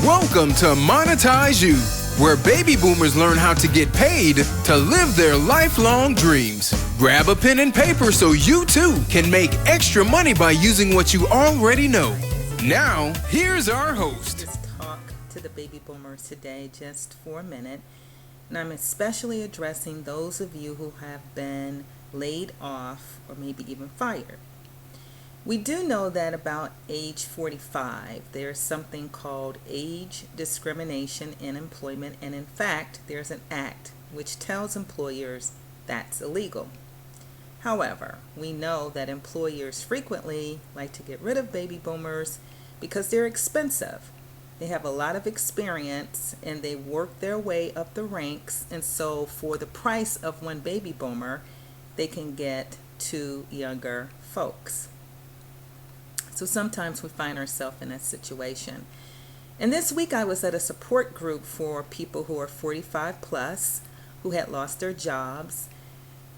Welcome to Monetize You, where baby boomers learn how to get paid to live their lifelong dreams. Grab a pen and paper so you too can make extra money by using what you already know. Now, here's our host. Just talk to the baby boomers today just for a minute. And I'm especially addressing those of you who have been laid off or maybe even fired. We do know that about age 45, there's something called age discrimination in employment, and in fact, there's an act which tells employers that's illegal. However, we know that employers frequently like to get rid of baby boomers because they're expensive. They have a lot of experience and they work their way up the ranks, and so for the price of one baby boomer, they can get two younger folks. So sometimes we find ourselves in that situation. And this week I was at a support group for people who are 45 plus, who had lost their jobs.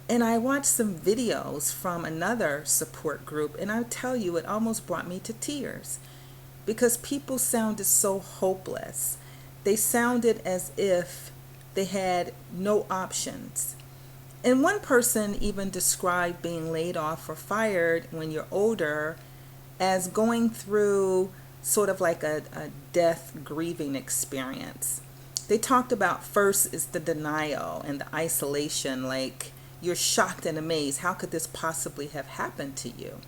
And I watched some videos from another support group, and I tell you, it almost brought me to tears because people sounded so hopeless. They sounded as if they had no options. And one person even described being laid off or fired when you're older as going through sort of like a death grieving experience. They talked about first is the denial and the isolation, like you're shocked and amazed. How could this possibly have happened to you?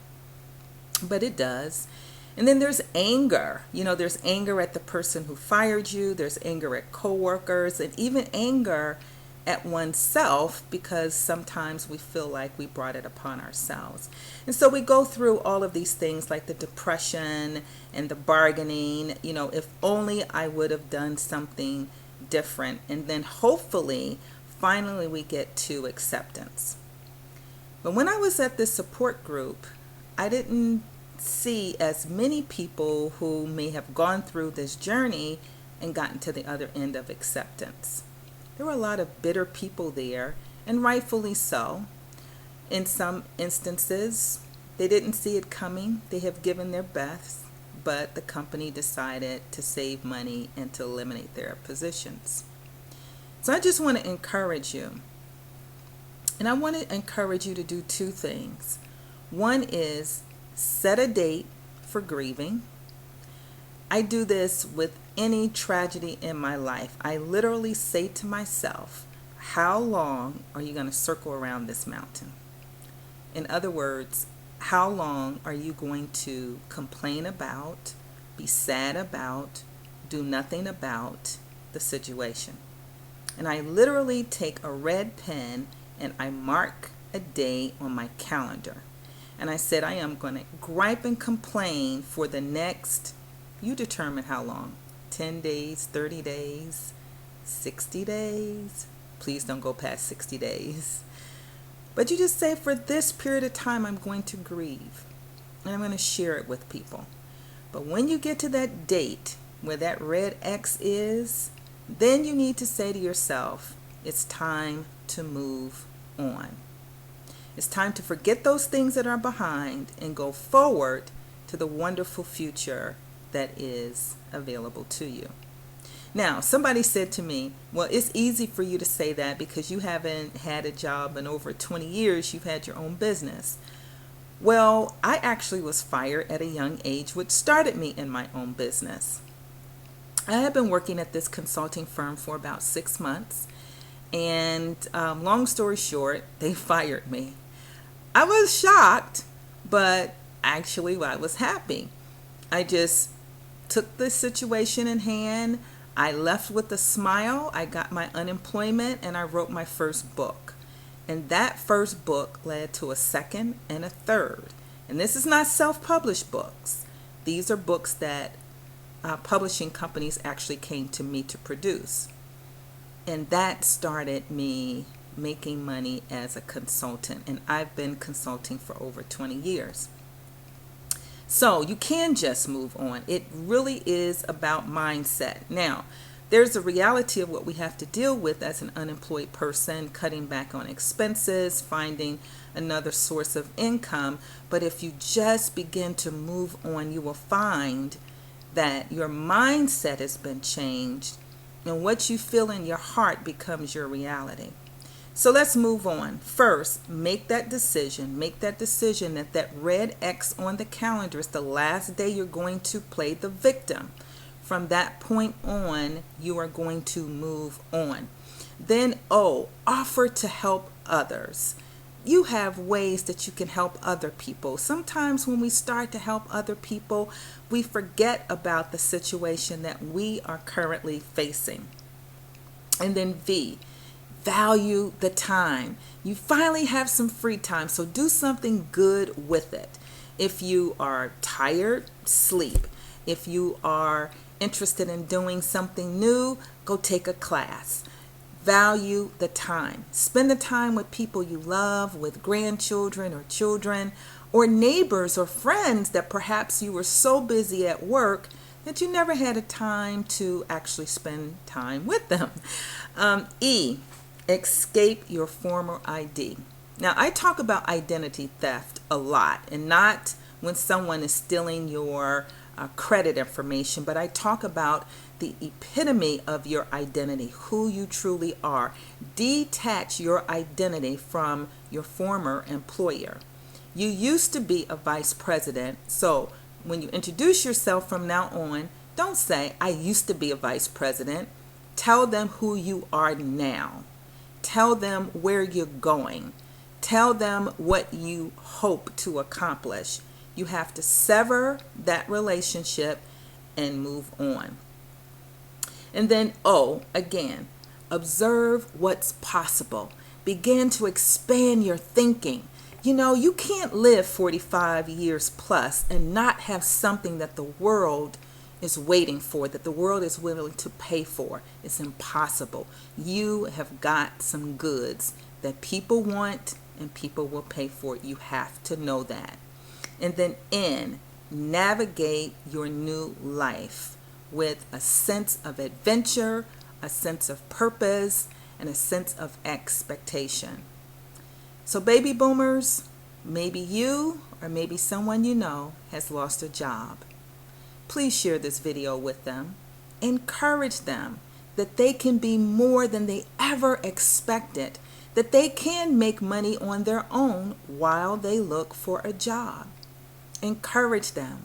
But it does. And then there's anger. There's anger at the person who fired you. There's anger at coworkers, and even anger at oneself, because sometimes we feel like we brought it upon ourselves. And so we go through all of these things like the depression and the bargaining, if only I would have done something different. And then hopefully, finally we get to acceptance. But when I was at this support group, I didn't see as many people who may have gone through this journey and gotten to the other end of acceptance. There were a lot of bitter people there, and rightfully so. In some instances, they didn't see it coming. They have given their best, but the company decided to save money and to eliminate their positions. So I just want to encourage you. And I want to encourage you to do two things. One is set a date for grieving. I do this with any tragedy in my life. I literally say to myself, how long are you going to circle around this mountain? In other words, how long are you going to complain about, be sad about, do nothing about the situation? And I literally take a red pen and I mark a day on my calendar. And I said, I am going to gripe and complain for the next, you determine how long, 10 days, 30 days, 60 days. Please don't go past 60 days. But you just say, for this period of time, I'm going to grieve. And I'm going to share it with people. But when you get to that date where that red X is, then you need to say to yourself, it's time to move on. It's time to forget those things that are behind and go forward to the wonderful future that is available to you. Now, somebody said to me, well, it's easy for you to say that because you haven't had a job in over 20 years. You've had your own business. Well, I actually was fired at a young age, which started me in my own business. I had been working at this consulting firm for about 6 months. And long story short, they fired me. I was shocked, but actually I was happy. I just took the situation in hand. I left with a smile. I got my unemployment and I wrote my first book. And that first book led to a second and a third. And this is not self-published books. These are books that publishing companies actually came to me to produce. And that started me making money as a consultant. And I've been consulting for over 20 years. So you can just move on. It really is about mindset. Now, there's a reality of what we have to deal with as an unemployed person, cutting back on expenses, finding another source of income. But if you just begin to move on, you will find that your mindset has been changed and what you feel in your heart becomes your reality. So let's move on. First, make that decision. Make that decision that that red X on the calendar is the last day you're going to play the victim. From that point on, you are going to move on. Then O, offer to help others. You have ways that you can help other people. Sometimes when we start to help other people, we forget about the situation that we are currently facing. And then V, value the time. You finally have some free time, so do something good with it. If you are tired, sleep. If you are interested in doing something new, go take a class. Value the time. Spend the time with people you love, with grandchildren or children, or neighbors or friends that perhaps you were so busy at work that you never had a time to actually spend time with them. E, escape your former ID. Now, I talk about identity theft a lot, and not when someone is stealing your credit information, but I talk about the epitome of your identity, who you truly are. Detach your identity from your former employer. You used to be a vice president, so when you introduce yourself from now on, don't say, I used to be a vice president. Tell them who you are now. Tell them where you're going. Tell them what you hope to accomplish. You have to sever that relationship and move on. And then O, again, observe what's possible. Begin to expand your thinking. You know, you can't live 45 years plus and not have something that the world is waiting for, that the world is willing to pay for. It's impossible. You have got some goods that people want and people will pay for. You have to know that. And then N, navigate your new life with a sense of adventure, a sense of purpose, and a sense of expectation. So baby boomers, maybe you or maybe someone you know has lost a job. Please share this video with them. Encourage them that they can be more than they ever expected, that they can make money on their own while they look for a job. Encourage them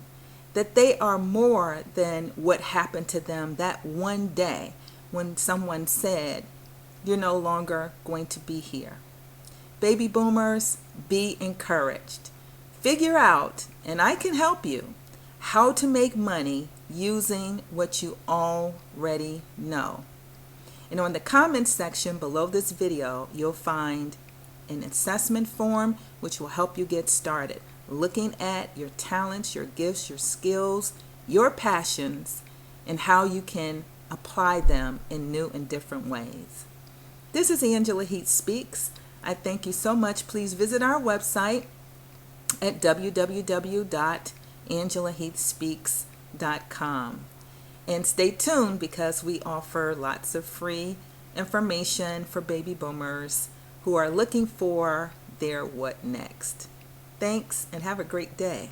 that they are more than what happened to them that one day when someone said, you're no longer going to be here. Baby boomers, be encouraged. Figure out, and I can help you, how to make money using what you already know. And on the comments section below this video, you'll find an assessment form which will help you get started, looking at your talents, your gifts, your skills, your passions, and how you can apply them in new and different ways. This is Angela Heath Speaks. I thank you so much. Please visit our website at www.angelaheathspeaks.com. And stay tuned because we offer lots of free information for baby boomers who are looking for their what next. Thanks and have a great day.